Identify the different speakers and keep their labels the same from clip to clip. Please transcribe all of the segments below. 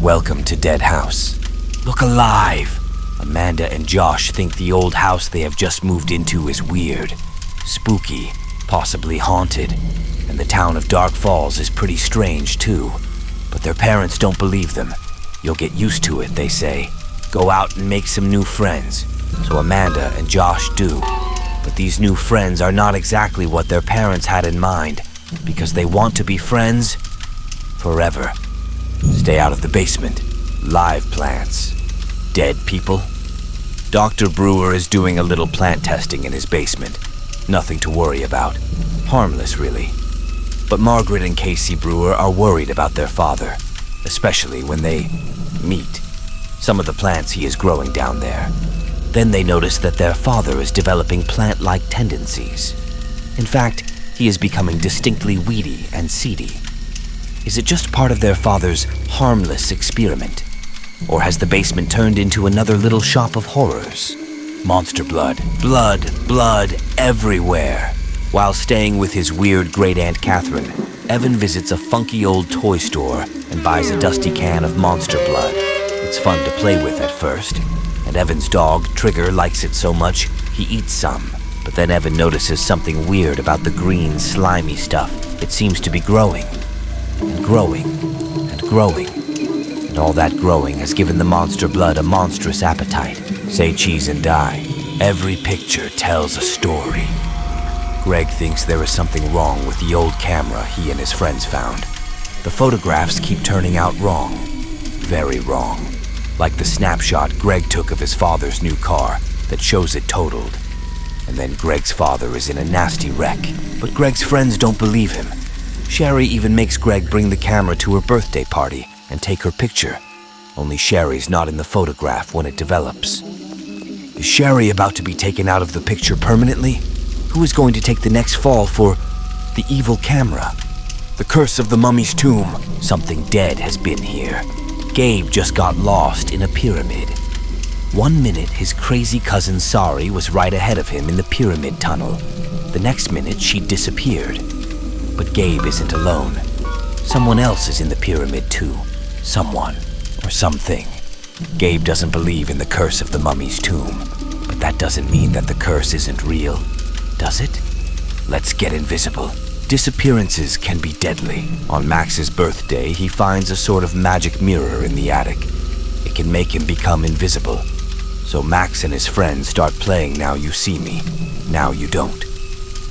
Speaker 1: Welcome to Dead House. Look alive! Amanda and Josh think the old house they have just moved into is weird, spooky, possibly haunted, and the town of Dark Falls is pretty strange too. But their parents don't believe them. You'll get used to it, they say. Go out and make some new friends. So Amanda and Josh do. But these new friends are not exactly what their parents had in mind, because they want to be friends forever. Stay out of the basement. Live plants. Dead people. Dr. Brewer is doing a little plant testing in his basement. Nothing to worry about. Harmless, really. But Margaret and Casey Brewer are worried about their father, especially when they meet some of the plants he is growing down there. Then they notice that their father is developing plant-like tendencies. In fact, he is becoming distinctly weedy and seedy. Is it just part of their father's harmless experiment? Or has the basement turned into another little shop of horrors? Monster blood, blood everywhere. While staying with his weird great-aunt Catherine, Evan visits a funky old toy store and buys a dusty can of monster blood. It's fun to play with at first, and Evan's dog, Trigger, likes it so much he eats some. But then Evan notices something weird about the green, slimy stuff. It seems to be growing, and growing, and growing. And all that growing has given the monster blood a monstrous appetite. Say cheese and die. Every picture tells a story. Greg thinks there is something wrong with the old camera he and his friends found. The photographs keep turning out wrong. Very wrong. Like the snapshot Greg took of his father's new car that shows it totaled. And then Greg's father is in a nasty wreck. But Greg's friends don't believe him. Sherry even makes Greg bring the camera to her birthday party and take her picture. Only Sherry's not in the photograph when it develops. Is Sherry about to be taken out of the picture permanently? Who is going to take the next fall for the evil camera? The curse of the mummy's tomb. Something dead has been here. Gabe just got lost in a pyramid. 1 minute, his crazy cousin Sari was right ahead of him in the pyramid tunnel. The next minute, she disappeared. But Gabe isn't alone. Someone else is in the pyramid too. Someone, or something. Gabe doesn't believe in the curse of the mummy's tomb, but that doesn't mean that the curse isn't real, does it? Let's get invisible. Disappearances can be deadly. On Max's birthday, he finds a sort of magic mirror in the attic. It can make him become invisible. So Max and his friends start playing Now You See Me, Now You Don't,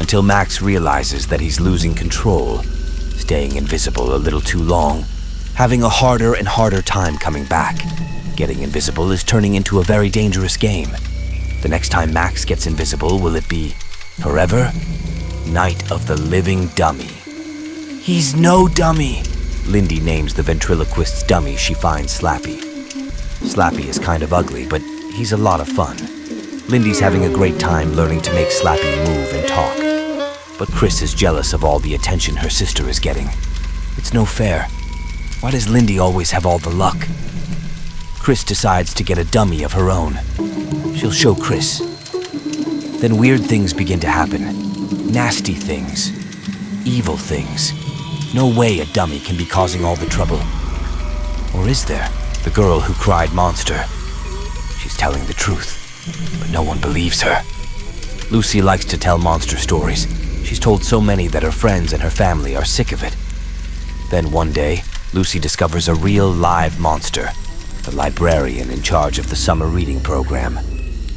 Speaker 1: until Max realizes that he's losing control, staying invisible a little too long, having a harder and harder time coming back. Getting invisible is turning into a very dangerous game. The next time Max gets invisible, will it be forever? Night of the Living Dummy. He's no dummy! Lindy names the ventriloquist's dummy she finds Slappy. Slappy is kind of ugly, but he's a lot of fun. Lindy's having a great time learning to make Slappy move and talk. But Chris is jealous of all the attention her sister is getting. It's no fair. Why does Lindy always have all the luck? Chris decides to get a dummy of her own. She'll show Chris. Then weird things begin to happen. Nasty things. Evil things. No way a dummy can be causing all the trouble. Or is there? The girl who cried monster. She's telling the truth, but no one believes her. Lucy likes to tell monster stories. She's told so many that her friends and her family are sick of it. Then one day, Lucy discovers a real live monster, the librarian in charge of the summer reading program.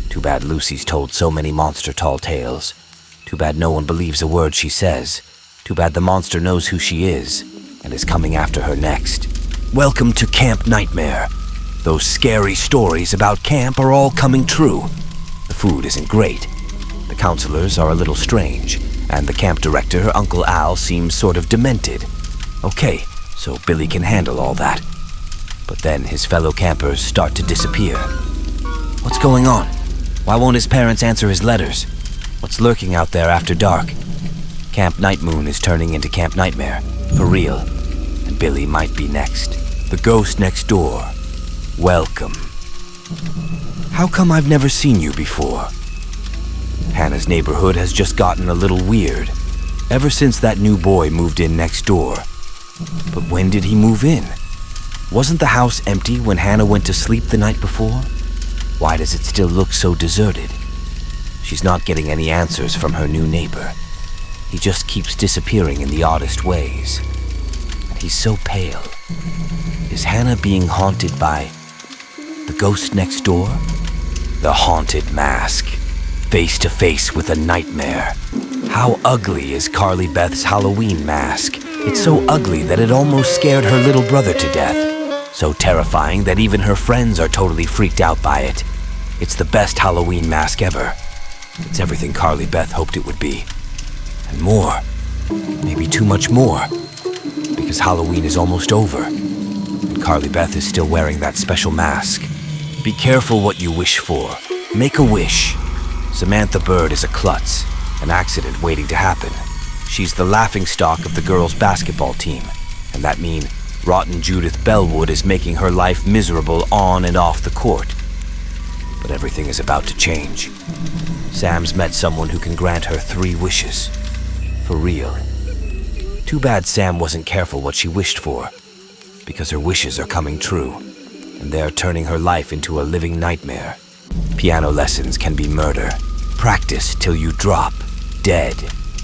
Speaker 1: Too bad Lucy's told so many monster tall tales. Too bad no one believes a word she says. Too bad the monster knows who she is and is coming after her next. Welcome to Camp Nightmare. Those scary stories about camp are all coming true. The food isn't great. The counselors are a little strange, and the camp director, Uncle Al, seems sort of demented. Okay, so Billy can handle all that. But then his fellow campers start to disappear. What's going on? Why won't his parents answer his letters? What's lurking out there after dark? Camp Night Moon is turning into Camp Nightmare, for real. And Billy might be next. The ghost next door. Welcome. How come I've never seen you before? Hannah's neighborhood has just gotten a little weird, ever since that new boy moved in next door. But when did he move in? Wasn't the house empty when Hannah went to sleep the night before? Why does it still look so deserted? She's not getting any answers from her new neighbor. He just keeps disappearing in the oddest ways. And he's so pale. Is Hannah being haunted by the ghost next door? The haunted mask, face to face with a nightmare. How ugly is Carly Beth's Halloween mask? It's so ugly that it almost scared her little brother to death. So terrifying that even her friends are totally freaked out by it. It's the best Halloween mask ever. It's everything Carly Beth hoped it would be. And more. Maybe too much more. Because Halloween is almost over. And Carly Beth is still wearing that special mask. Be careful what you wish for. Make a wish. Samantha Bird is a klutz, an accident waiting to happen. She's the laughingstock of the girls' basketball team, and that means rotten Judith Bellwood is making her life miserable on and off the court. But everything is about to change. Sam's met someone who can grant her 3 wishes. For real. Too bad Sam wasn't careful what she wished for, because her wishes are coming true, and they're turning her life into a living nightmare. Piano lessons can be murder. Practice till you drop, dead.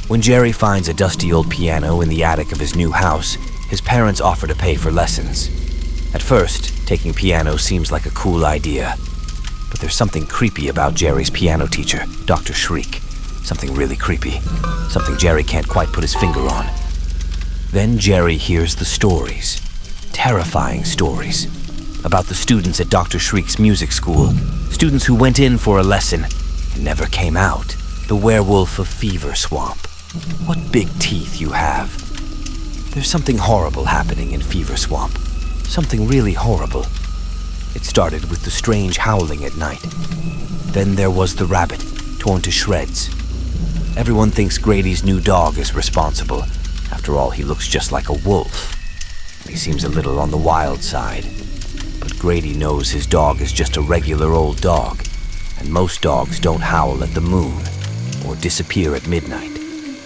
Speaker 1: When Jerry finds a dusty old piano in the attic of his new house, his parents offer to pay for lessons. At first, taking piano seems like a cool idea. But there's something creepy about Jerry's piano teacher, Dr. Shriek. Something really creepy. Something Jerry can't quite put his finger on. Then Jerry hears the stories. Terrifying stories. About the students at Dr. Shriek's music school. Students who went in for a lesson and never came out. The werewolf of Fever Swamp. What big teeth you have. There's something horrible happening in Fever Swamp. Something really horrible. It started with the strange howling at night. Then there was the rabbit, torn to shreds. Everyone thinks Grady's new dog is responsible. After all, he looks just like a wolf. And he seems a little on the wild side. But Grady knows his dog is just a regular old dog. And most dogs don't howl at the moon, or disappear at midnight,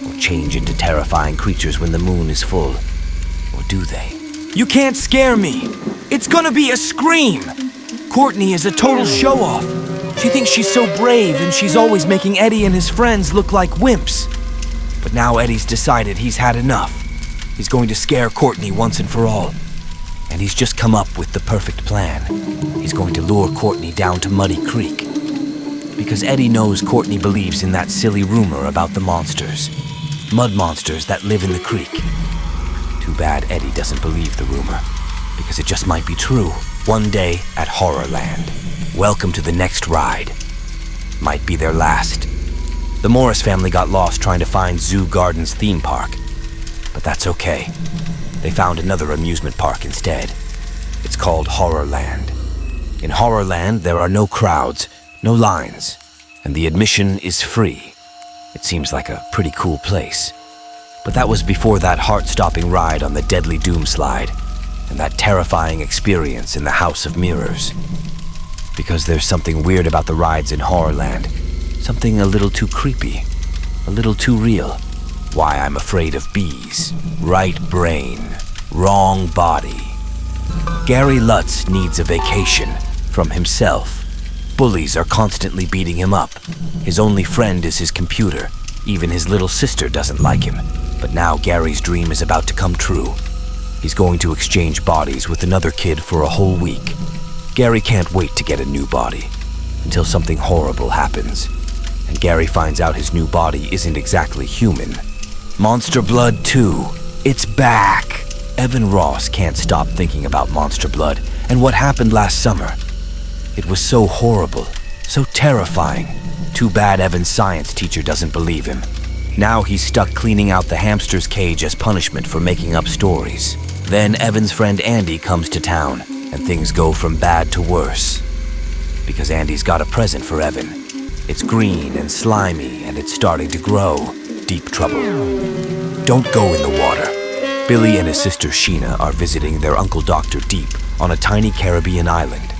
Speaker 1: or change into terrifying creatures when the moon is full. Or do they? You can't scare me! It's gonna be a scream! Courtney is a total show-off. She thinks she's so brave and she's always making Eddie and his friends look like wimps. But now Eddie's decided he's had enough. He's going to scare Courtney once and for all. And he's just come up with the perfect plan. He's going to lure Courtney down to Muddy Creek. Because Eddie knows Courtney believes in that silly rumor about the monsters. Mud monsters that live in the creek. Too bad Eddie doesn't believe the rumor. Because it just might be true. One day at Horrorland. Welcome to the next ride. Might be their last. The Morris family got lost trying to find Zoo Gardens theme park. But that's okay. They found another amusement park instead. It's called Horrorland. In Horrorland, there are no crowds, no lines, and the admission is free. It seems like a pretty cool place. But that was before that heart-stopping ride on the Deadly Doom slide, and that terrifying experience in the House of Mirrors. Because there's something weird about the rides in Horrorland. Something a little too creepy, a little too real. Why I'm afraid of bees. Right brain, wrong body. Gary Lutz needs a vacation from himself. Bullies are constantly beating him up. His only friend is his computer. Even his little sister doesn't like him. But now Gary's dream is about to come true. He's going to exchange bodies with another kid for a whole week. Gary can't wait to get a new body until something horrible happens. And Gary finds out his new body isn't exactly human. Monster Blood 2. It's back! Evan Ross can't stop thinking about Monster Blood and what happened last summer. It was so horrible, so terrifying. Too bad Evan's science teacher doesn't believe him. Now he's stuck cleaning out the hamster's cage as punishment for making up stories. Then Evan's friend Andy comes to town, and things go from bad to worse. Because Andy's got a present for Evan. It's green and slimy, and it's starting to grow. Deep trouble. Don't go in the water. Billy and his sister Sheena are visiting their Uncle Dr. Deep on a tiny Caribbean island.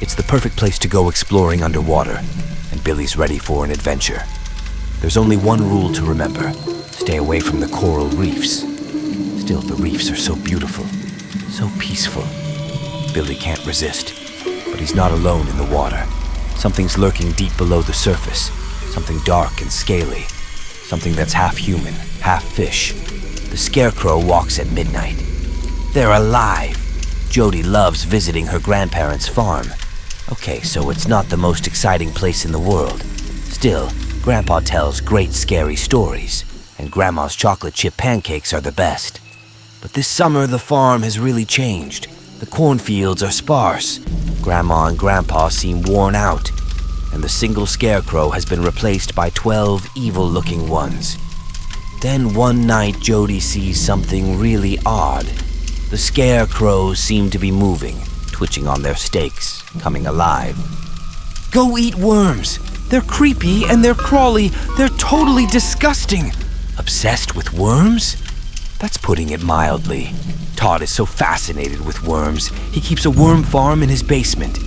Speaker 1: It's the perfect place to go exploring underwater, and Billy's ready for an adventure. There's only one rule to remember. Stay away from the coral reefs. Still, the reefs are so beautiful, so peaceful. Billy can't resist. But he's not alone in the water. Something's lurking deep below the surface. Something dark and scaly. Something that's half human, half fish. The scarecrow walks at midnight. They're alive. Jody loves visiting her grandparents' farm. Okay, so it's not the most exciting place in the world. Still, Grandpa tells great scary stories, and Grandma's chocolate chip pancakes are the best. But this summer, the farm has really changed. The cornfields are sparse. Grandma and Grandpa seem worn out, and the single scarecrow has been replaced by 12 evil-looking ones. Then one night, Jody sees something really odd. The scarecrows seem to be moving, twitching on their stakes, coming alive. Go eat worms! They're creepy and they're crawly. They're totally disgusting. Obsessed with worms? That's putting it mildly. Todd is so fascinated with worms, he keeps a worm farm in his basement.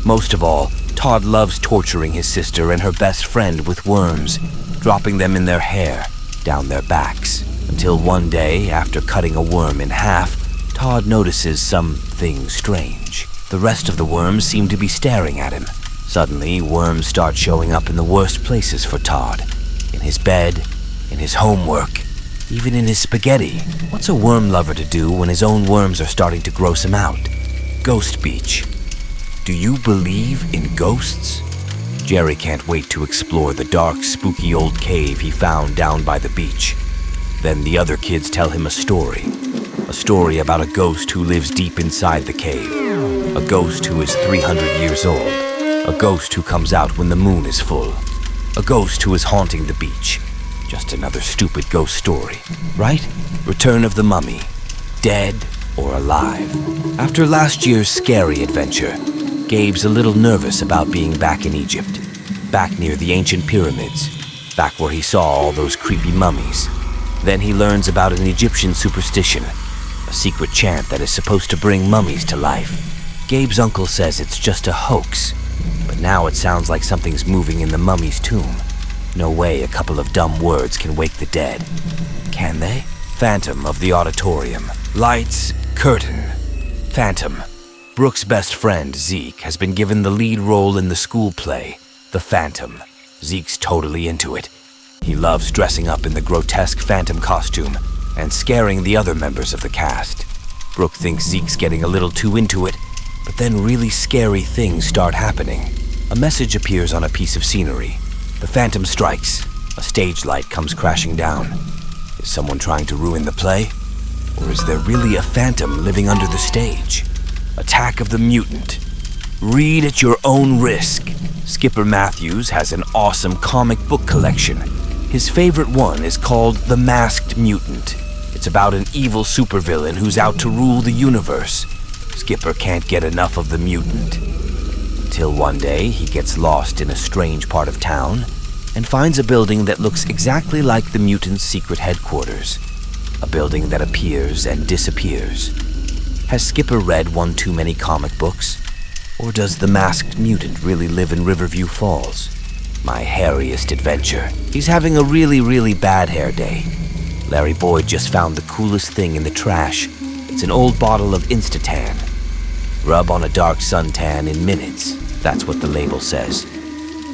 Speaker 1: Most of all, Todd loves torturing his sister and her best friend with worms, dropping them in their hair, down their backs, until one day, after cutting a worm in half, Todd notices something strange. The rest of the worms seem to be staring at him. Suddenly, worms start showing up in the worst places for Todd. In his bed, in his homework, even in his spaghetti. What's a worm lover to do when his own worms are starting to gross him out? Ghost Beach. Do you believe in ghosts? Jerry can't wait to explore the dark, spooky old cave he found down by the beach. Then the other kids tell him a story. A story about a ghost who lives deep inside the cave. A ghost who is 300 years old. A ghost who comes out when the moon is full. A ghost who is haunting the beach. Just another stupid ghost story, right? Return of the Mummy. Dead or alive. After last year's scary adventure, Gabe's a little nervous about being back in Egypt. Back near the ancient pyramids. Back where he saw all those creepy mummies. Then he learns about an Egyptian superstition. A secret chant that is supposed to bring mummies to life. Gabe's uncle says it's just a hoax. But now it sounds like something's moving in the mummy's tomb. No way a couple of dumb words can wake the dead. Can they? Phantom of the auditorium. Lights, curtain. Phantom. Brooke's best friend, Zeke, has been given the lead role in the school play, The Phantom. Zeke's totally into it. He loves dressing up in the grotesque Phantom costume and scaring the other members of the cast. Brooke thinks Zeke's getting a little too into it, but then really scary things start happening. A message appears on a piece of scenery. The Phantom strikes. A stage light comes crashing down. Is someone trying to ruin the play? Or is there really a phantom living under the stage? Attack of the Mutant. Read at your own risk. Skipper Matthews has an awesome comic book collection. His favorite one is called The Masked Mutant. It's about an evil supervillain who's out to rule the universe. Skipper can't get enough of the mutant. Until one day, he gets lost in a strange part of town and finds a building that looks exactly like the mutant's secret headquarters. A building that appears and disappears. Has Skipper read one too many comic books? Or does the masked mutant really live in Riverview Falls? My hairiest adventure. He's having a really bad hair day. Larry Boyd just found the coolest thing in the trash. It's an old bottle of Instatan. Rub on a dark suntan in minutes. That's what the label says.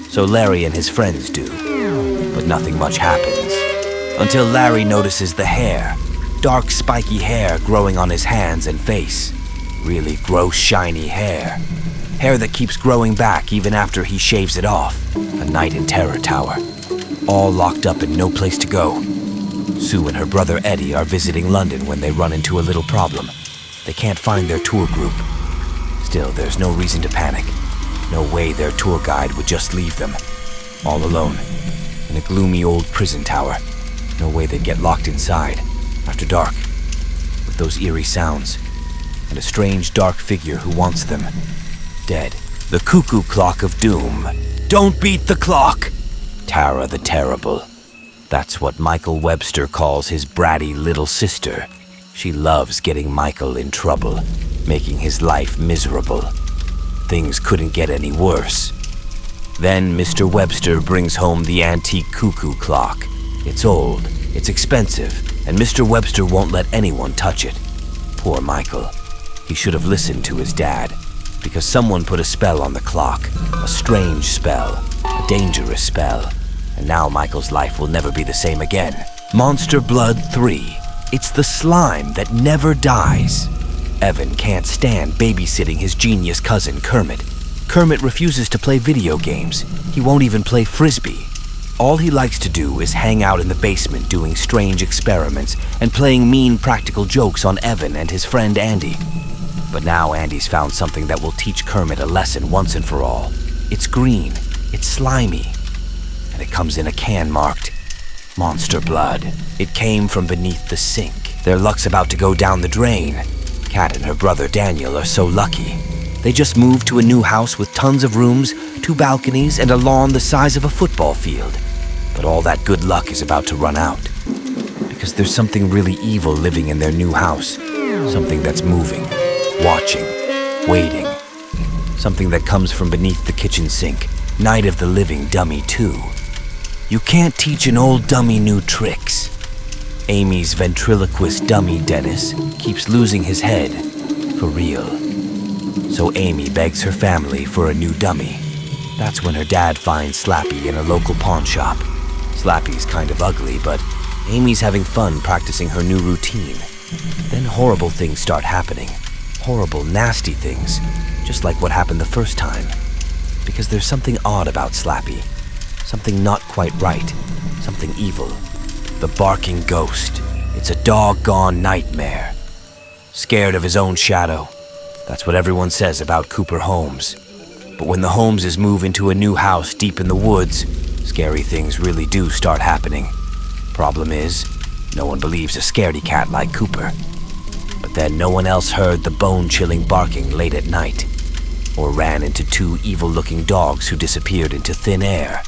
Speaker 1: So Larry and his friends do. But nothing much happens. Until Larry notices the hair. Dark, spiky hair growing on his hands and face. Really gross, shiny hair. Hair that keeps growing back even after he shaves it off. A night in Terror Tower. All locked up and no place to go. Sue and her brother Eddie are visiting London when they run into a little problem. They can't find their tour group. Still, there's no reason to panic. No way their tour guide would just leave them. All alone. In a gloomy old prison tower. No way they'd get locked inside. After dark. With those eerie sounds. And a strange dark figure who wants them. Dead. The cuckoo clock of doom. Don't beat the clock! Tara the Terrible. That's what Michael Webster calls his bratty little sister. She loves getting Michael in trouble, making his life miserable. Things couldn't get any worse. Then Mr. Webster brings home the antique cuckoo clock. It's old, it's expensive, and Mr. Webster won't let anyone touch it. Poor Michael. He should have listened to his dad, because someone put a spell on the clock, a strange spell, a dangerous spell, and now Michael's life will never be the same again. Monster Blood 3. It's the slime that never dies. Evan can't stand babysitting his genius cousin, Kermit. Kermit refuses to play video games. He won't even play Frisbee. All he likes to do is hang out in the basement doing strange experiments and playing mean practical jokes on Evan and his friend Andy. But now Andy's found something that will teach Kermit a lesson once and for all. It's green, it's slimy, and it comes in a can marked Monster Blood. It came from beneath the sink. Their luck's about to go down the drain. Kat and her brother Daniel are so lucky. They just moved to a new house with tons of rooms, 2 balconies, and a lawn the size of a football field. But all that good luck is about to run out. Because there's something really evil living in their new house. Something that's moving, watching, waiting. Something that comes from beneath the kitchen sink. Night of the Living Dummy 2. You can't teach an old dummy new tricks. Amy's ventriloquist dummy Dennis keeps losing his head, for real. So Amy begs her family for a new dummy. That's when her dad finds Slappy in a local pawn shop. Slappy's kind of ugly, but Amy's having fun practicing her new routine. Then horrible things start happening. Horrible, nasty things, just like what happened the first time. Because there's something odd about Slappy. Something not quite right. Something evil. The barking ghost. It's a doggone nightmare. Scared of his own shadow. That's what everyone says about Cooper Holmes. But when the Holmeses move into a new house deep in the woods, scary things really do start happening. Problem is, no one believes a scaredy cat like Cooper. But then no one else heard the bone-chilling barking late at night, or ran into 2 evil-looking dogs who disappeared into thin air.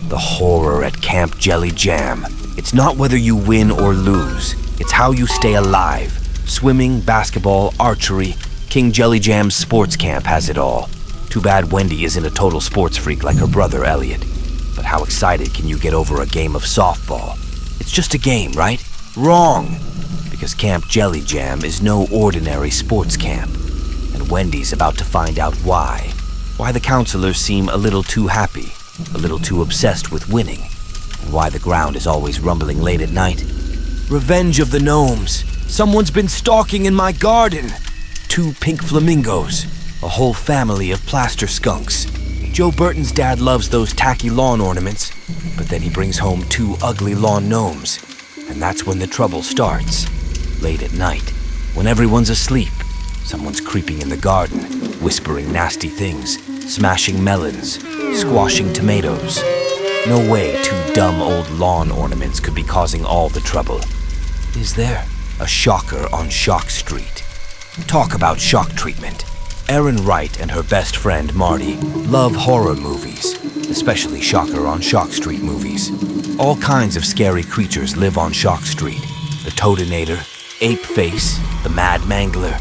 Speaker 1: The horror at Camp Jelly Jam. It's not whether you win or lose, it's how you stay alive. Swimming, basketball, archery, King Jelly Jam's sports camp has it all. Too bad Wendy isn't a total sports freak like her brother Elliot. But how excited can you get over a game of softball? It's just a game, right? Wrong! Because Camp Jelly Jam is no ordinary sports camp. And Wendy's about to find out why. Why the counselors seem a little too happy, a little too obsessed with winning, and why the ground is always rumbling late at night. Revenge of the Gnomes! Someone's been stalking in my garden! 2 pink flamingos, a whole family of plaster skunks. Joe Burton's dad loves those tacky lawn ornaments, but then he brings home 2 ugly lawn gnomes, and that's when the trouble starts. Late at night, when everyone's asleep, someone's creeping in the garden, whispering nasty things, smashing melons, squashing tomatoes. No way 2 dumb old lawn ornaments could be causing all the trouble. Is there? A shocker on Shock Street. Talk about shock treatment. Erin Wright and her best friend Marty love horror movies, especially Shocker on Shock Street movies. All kinds of scary creatures live on Shock Street. The Toadinator, Ape Face, the Mad Mangler.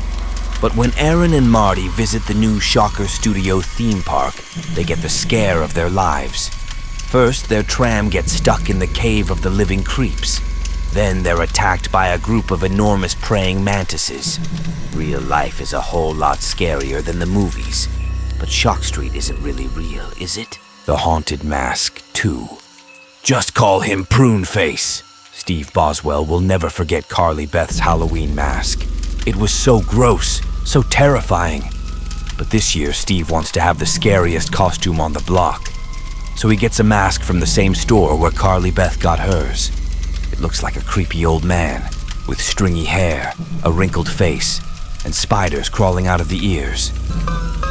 Speaker 1: But when Erin and Marty visit the new Shocker Studio theme park, they get the scare of their lives. First, their tram gets stuck in the Cave of the Living Creeps. Then they're attacked by a group of enormous praying mantises. Real life is a whole lot scarier than the movies. But Shock Street isn't really real, is it? The Haunted Mask 2. Just call him Prune Face. Steve Boswell will never forget Carly Beth's Halloween mask. It was so gross, so terrifying. But this year, Steve wants to have the scariest costume on the block. So he gets a mask from the same store where Carly Beth got hers. It looks like a creepy old man, with stringy hair, a wrinkled face, and spiders crawling out of the ears.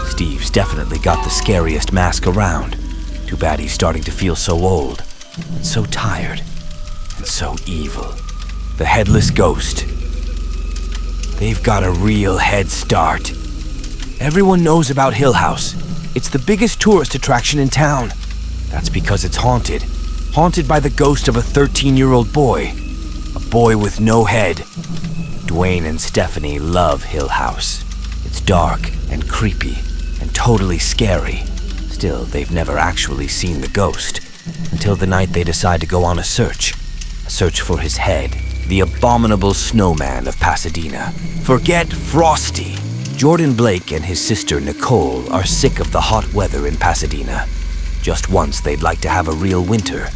Speaker 1: Steve's definitely got the scariest mask around. Too bad he's starting to feel so old, and so tired, and so evil. The Headless Ghost. They've got a real head start. Everyone knows about Hill House. It's the biggest tourist attraction in town. That's because it's haunted. Haunted by the ghost of a 13-year-old boy. A boy with no head. Dwayne and Stephanie love Hill House. It's dark and creepy and totally scary. Still, they've never actually seen the ghost. Until the night they decide to go on a search. A search for his head. The abominable snowman of Pasadena. Forget Frosty. Jordan Blake and his sister Nicole are sick of the hot weather in Pasadena. Just once they'd like to have a real winter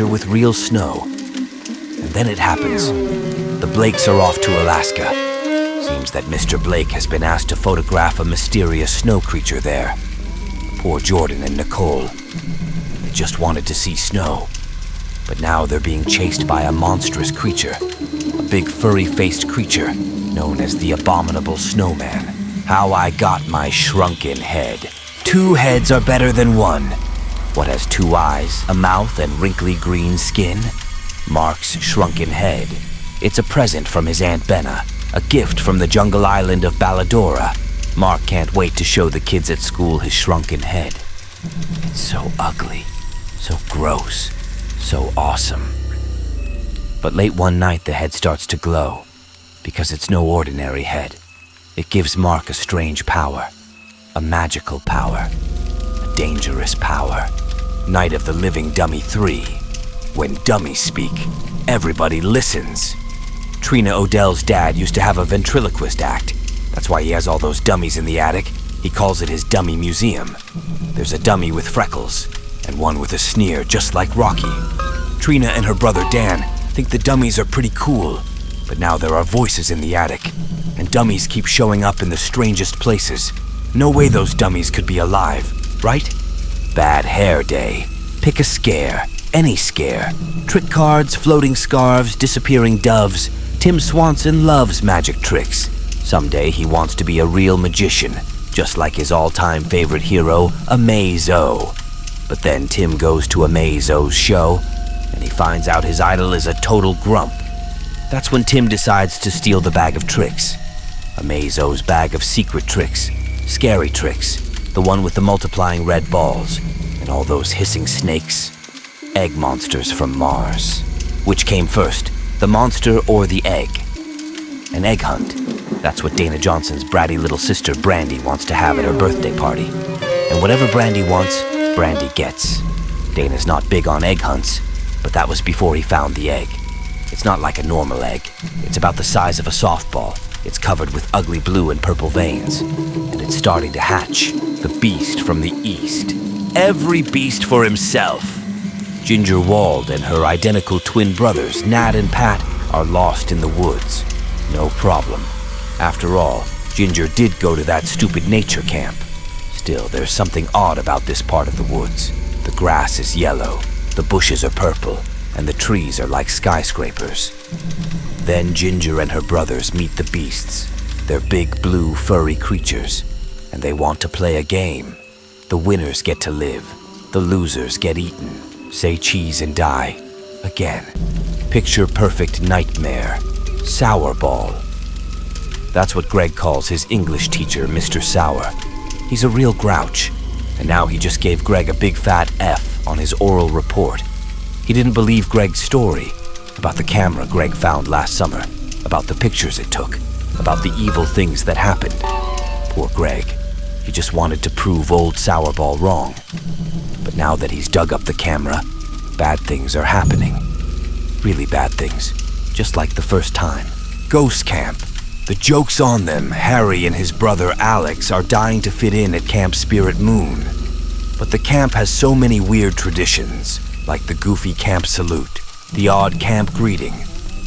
Speaker 1: with real snow. And then it happens. The Blakes are off to Alaska. Seems that Mr. Blake has been asked to photograph a mysterious snow creature there. Poor Jordan and Nicole. They just wanted to see snow. But now they're being chased by a monstrous creature. A big furry-faced creature known as the Abominable Snowman. How I got my shrunken head. 2 heads are better than 1. What has 2 eyes, a mouth, and wrinkly green skin? Mark's shrunken head. It's a present from his Aunt Benna, a gift from the jungle island of Balladora. Mark can't wait to show the kids at school his shrunken head. It's so ugly, so gross, so awesome. But late one night the head starts to glow, because it's no ordinary head. It gives Mark a strange power, a magical power, a dangerous power. Night of the Living Dummy 3. When dummies speak, everybody listens. Trina Odell's dad used to have a ventriloquist act. That's why he has all those dummies in the attic. He calls it his dummy museum. There's a dummy with freckles, and one with a sneer just like Rocky. Trina and her brother Dan think the dummies are pretty cool, but now there are voices in the attic, and dummies keep showing up in the strangest places. No way those dummies could be alive, right? Bad Hair Day. Pick a scare, any scare. Trick cards, floating scarves, disappearing doves. Tim Swanson loves magic tricks. Someday he wants to be a real magician, just like his all-time favorite hero, Amazo. But then Tim goes to Amazo's show, and he finds out his idol is a total grump. That's when Tim decides to steal the bag of tricks. Amazo's bag of secret tricks, scary tricks, the one with the multiplying red balls, and all those hissing snakes. Egg monsters from Mars. Which came first, the monster or the egg? An egg hunt. That's what Dana Johnson's bratty little sister Brandy wants to have at her birthday party. And whatever Brandy wants, Brandy gets. Dana's not big on egg hunts, but that was before he found the egg. It's not like a normal egg. It's about the size of a softball. It's covered with ugly blue and purple veins. And it's starting to hatch. The beast from the east. Every beast for himself. Ginger Wald and her identical twin brothers, Nat and Pat, are lost in the woods. No problem. After all, Ginger did go to that stupid nature camp. Still, there's something odd about this part of the woods. The grass is yellow, the bushes are purple, and the trees are like skyscrapers. Then Ginger and her brothers meet the beasts. They're big, blue, furry creatures, and they want to play a game. The winners get to live. The losers get eaten. Say cheese and die. Again. Picture perfect nightmare. Sour ball. That's what Greg calls his English teacher, Mr. Sour. He's a real grouch, and now he just gave Greg a big fat F on his oral report. He didn't believe Greg's story about the camera Greg found last summer, about the pictures it took, about the evil things that happened. Poor Greg. He just wanted to prove old Sourball wrong. But now that he's dug up the camera, bad things are happening. Really bad things, just like the first time. Ghost Camp. The joke's on them. Harry and his brother Alex are dying to fit in at Camp Spirit Moon. But the camp has so many weird traditions, like the goofy camp salute, the odd camp greeting,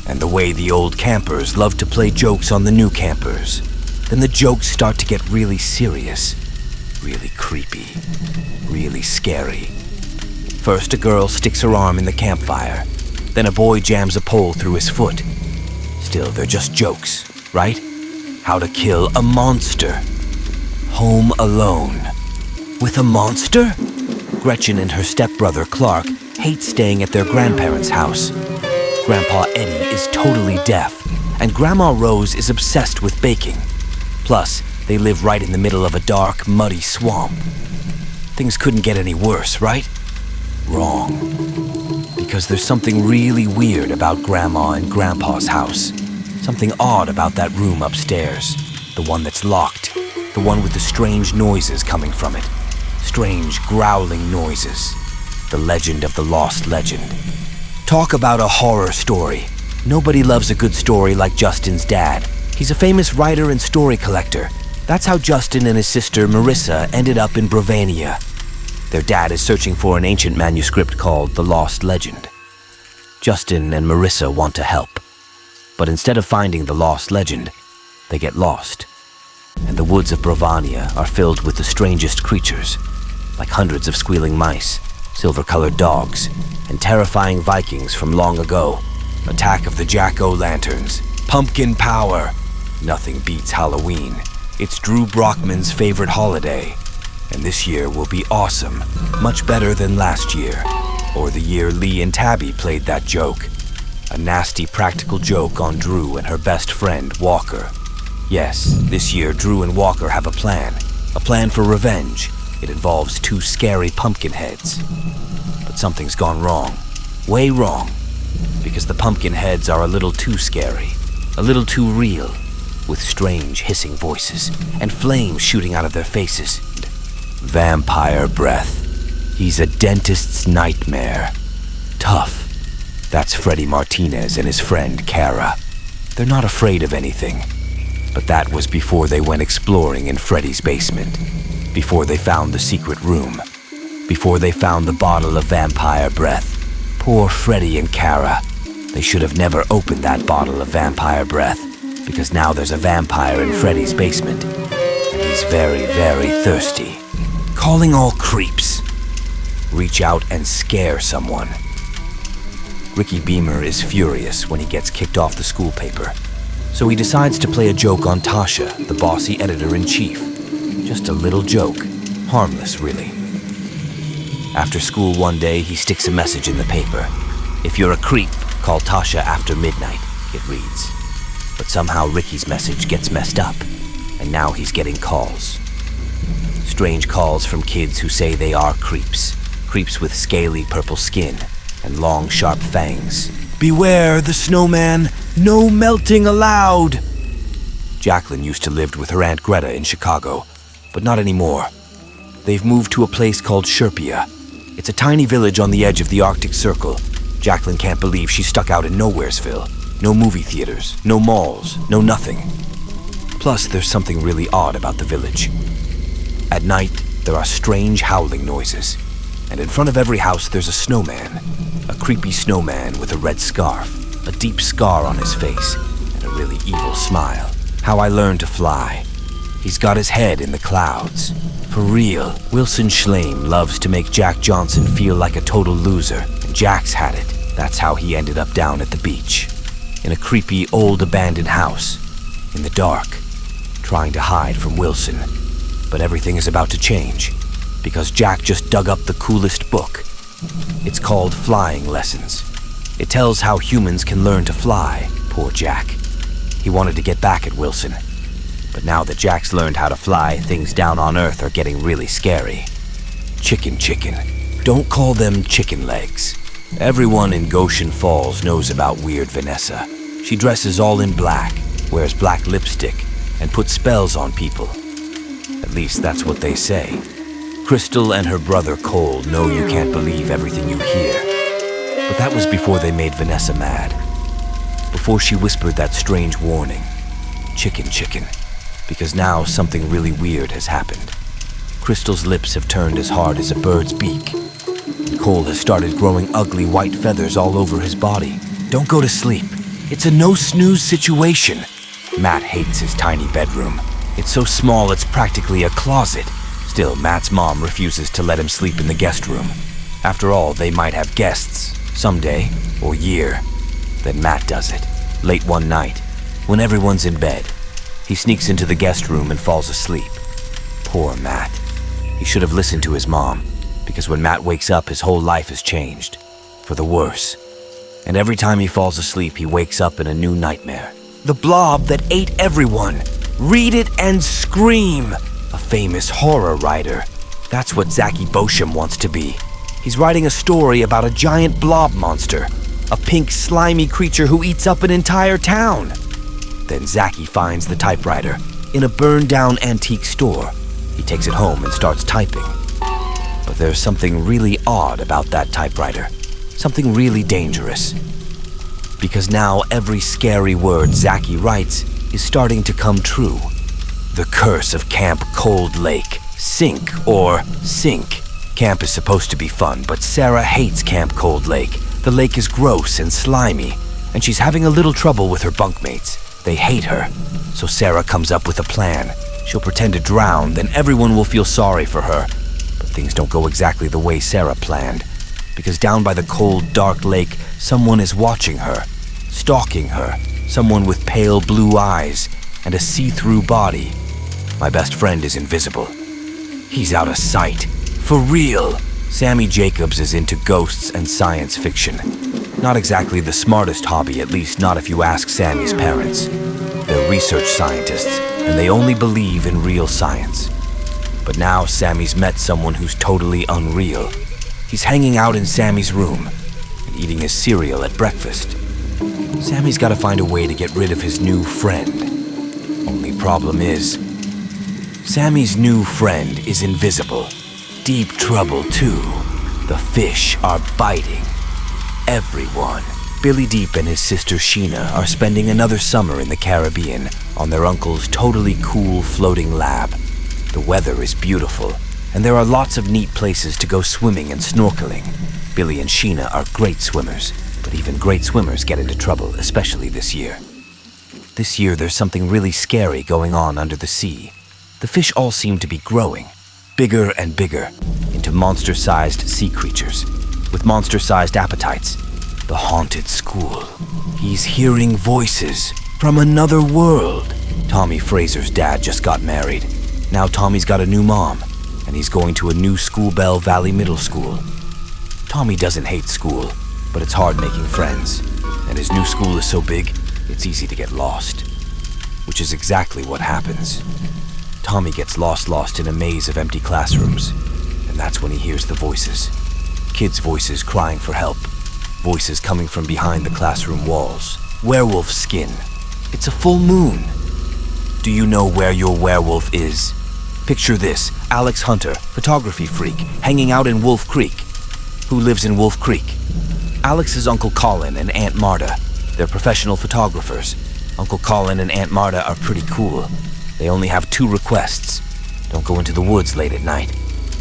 Speaker 1: and the way the old campers love to play jokes on the new campers. Then the jokes start to get really serious, really creepy, really scary. First a girl sticks her arm in the campfire, then a boy jams a pole through his foot. Still, they're just jokes, right? How to kill a monster. Home Alone. With a monster? Gretchen and her stepbrother Clark hate staying at their grandparents' house. Grandpa Eddie is totally deaf, and Grandma Rose is obsessed with baking. Plus, they live right in the middle of a dark, muddy swamp. Things couldn't get any worse, right? Wrong. Because there's something really weird about Grandma and Grandpa's house. Something odd about that room upstairs. The one that's locked. The one with the strange noises coming from it. Strange, growling noises. The legend of the lost legend. Talk about a horror story. Nobody loves a good story like Justin's dad. He's a famous writer and story collector. That's how Justin and his sister Marissa ended up in Brovania. Their dad is searching for an ancient manuscript called The Lost Legend. Justin and Marissa want to help, but instead of finding the lost legend, they get lost. And the woods of Brovania are filled with the strangest creatures, like hundreds of squealing mice, silver-colored dogs, and terrifying Vikings from long ago. Attack of the Jack-o'-lanterns, pumpkin power. Nothing beats Halloween. It's Drew Brockman's favorite holiday, and this year will be awesome, much better than last year, or the year Lee and Tabby played that joke. A nasty practical joke on Drew and her best friend, Walker. Yes, this year Drew and Walker have a plan for revenge. It involves 2 scary pumpkin heads. But something's gone wrong, way wrong, because the pumpkin heads are a little too scary, a little too real, with strange hissing voices and flames shooting out of their faces. Vampire breath. He's a dentist's nightmare. Tough. That's Freddie Martinez and his friend Kara. They're not afraid of anything. But that was before they went exploring in Freddie's basement. Before they found the secret room. Before they found the bottle of vampire breath. Poor Freddie and Kara. They should have never opened that bottle of vampire breath, because now there's a vampire in Freddie's basement. And he's very, very thirsty. Calling all creeps. Reach out and scare someone. Ricky Beamer is furious when he gets kicked off the school paper. So he decides to play a joke on Tasha, the bossy editor-in-chief. Just a little joke. Harmless, really. After school one day, he sticks a message in the paper. If you're a creep, call Tasha after midnight, it reads. But somehow Ricky's message gets messed up, and now he's getting calls. Strange calls from kids who say they are creeps. Creeps with scaly purple skin and long, sharp fangs. Beware the snowman! No melting allowed! Jacqueline used to live with her Aunt Greta in Chicago, but not anymore. They've moved to a place called Sherpia. It's a tiny village on the edge of the Arctic Circle. Jacqueline can't believe she's stuck out in Nowheresville. No movie theaters, no malls, no nothing. Plus, there's something really odd about the village. At night, there are strange howling noises. And in front of every house, there's a snowman. A creepy snowman with a red scarf, a deep scar on his face, and a really evil smile. How I learned to fly. He's got his head in the clouds. For real, Wilson Schlame loves to make Jack Johnson feel like a total loser, and Jack's had it. That's how he ended up down at the beach. In a creepy, old abandoned house. In the dark. Trying to hide from Wilson. But everything is about to change. Because Jack just dug up the coolest book. It's called Flying Lessons. It tells how humans can learn to fly, poor Jack. He wanted to get back at Wilson. But now that Jack's learned how to fly, things down on Earth are getting really scary. Chicken. Don't call them chicken legs. Everyone in Goshen Falls knows about Weird Vanessa. She dresses all in black, wears black lipstick, and puts spells on people. At least that's what they say. Crystal and her brother Cole know you can't believe everything you hear. But that was before they made Vanessa mad. Before she whispered that strange warning. Chicken. Because now something really weird has happened. Crystal's lips have turned as hard as a bird's beak. And Cole has started growing ugly white feathers all over his body. Don't go to sleep. It's a no-snooze situation. Matt hates his tiny bedroom. It's so small it's practically a closet. Still, Matt's mom refuses to let him sleep in the guest room. After all, they might have guests, someday, or year. Then Matt does it, late one night, when everyone's in bed. He sneaks into the guest room and falls asleep. Poor Matt. He should have listened to his mom, because when Matt wakes up, his whole life has changed, for the worse. And every time he falls asleep, he wakes up in a new nightmare. The blob that ate everyone. Read it and scream. A famous horror writer. That's what Zachy Bosham wants to be. He's writing a story about a giant blob monster, a pink slimy creature who eats up an entire town. Then Zachy finds the typewriter in a burned-down antique store. He takes it home and starts typing. But there's something really odd about that typewriter. Something really dangerous. Because now every scary word Zachy writes is starting to come true. The curse of Camp Cold Lake. Sink or sink. Camp is supposed to be fun, but Sarah hates Camp Cold Lake. The lake is gross and slimy, and she's having a little trouble with her bunkmates. They hate her. So Sarah comes up with a plan. She'll pretend to drown, then everyone will feel sorry for her. But things don't go exactly the way Sarah planned, because down by the cold, dark lake, someone is watching her, stalking her, someone with pale blue eyes and a see-through body. My best friend is invisible. He's out of sight. For real. Sammy Jacobs is into ghosts and science fiction. Not exactly the smartest hobby, at least not if you ask Sammy's parents. They're research scientists, and they only believe in real science. But now Sammy's met someone who's totally unreal. He's hanging out in Sammy's room and eating his cereal at breakfast. Sammy's got to find a way to get rid of his new friend. Only problem is, Sammy's new friend is invisible. Deep trouble, too. The fish are biting everyone. Billy Deep and his sister Sheena are spending another summer in the Caribbean on their uncle's totally cool floating lab. The weather is beautiful, and there are lots of neat places to go swimming and snorkeling. Billy and Sheena are great swimmers, but even great swimmers get into trouble, especially this year. This year, there's something really scary going on under the sea. The fish all seem to be growing, bigger and bigger, into monster-sized sea creatures, with monster-sized appetites. The haunted school. He's hearing voices from another world. Tommy Fraser's dad just got married. Now Tommy's got a new mom, and he's going to a new school, Bell Valley Middle School. Tommy doesn't hate school, but it's hard making friends, and his new school is so big, it's easy to get lost. Which is exactly what happens. Tommy gets lost in a maze of empty classrooms, and that's when he hears the voices. Kids' voices crying for help. Voices coming from behind the classroom walls. Werewolf skin. It's a full moon. Do you know where your werewolf is? Picture this, Alex Hunter, photography freak, hanging out in Wolf Creek. Who lives in Wolf Creek? Alex's Uncle Colin and Aunt Marta. They're professional photographers. Uncle Colin and Aunt Marta are pretty cool. They only have 2 requests. Don't go into the woods late at night.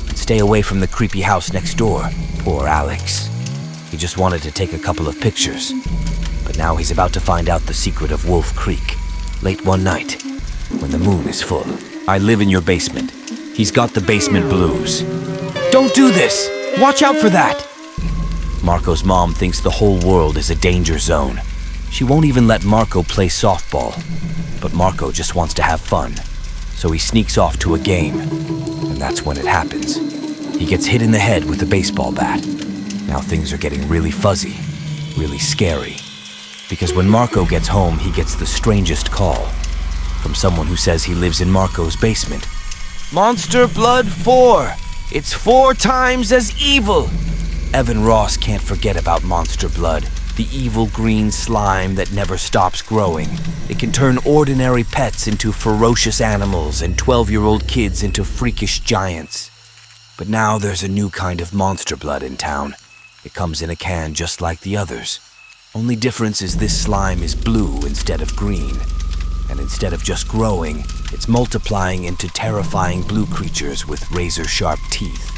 Speaker 1: And stay away from the creepy house next door. Poor Alex. He just wanted to take a couple of pictures. But now he's about to find out the secret of Wolf Creek. Late one night, when the moon is full. I live in your basement. He's got the basement blues. Don't do this! Watch out for that! Marco's mom thinks the whole world is a danger zone. She won't even let Marco play softball. But Marco just wants to have fun, so he sneaks off to a game, and that's when it happens. He gets hit in the head with a baseball bat. Now things are getting really fuzzy, really scary, because when Marco gets home, he gets the strangest call from someone who says he lives in Marco's basement. Monster Blood 4! It's 4 times as evil! Evan Ross can't forget about Monster Blood. The evil green slime that never stops growing. It can turn ordinary pets into ferocious animals and 12-year-old kids into freakish giants. But now there's a new kind of monster blood in town. It comes in a can just like the others. Only difference is this slime is blue instead of green. And instead of just growing, it's multiplying into terrifying blue creatures with razor-sharp teeth.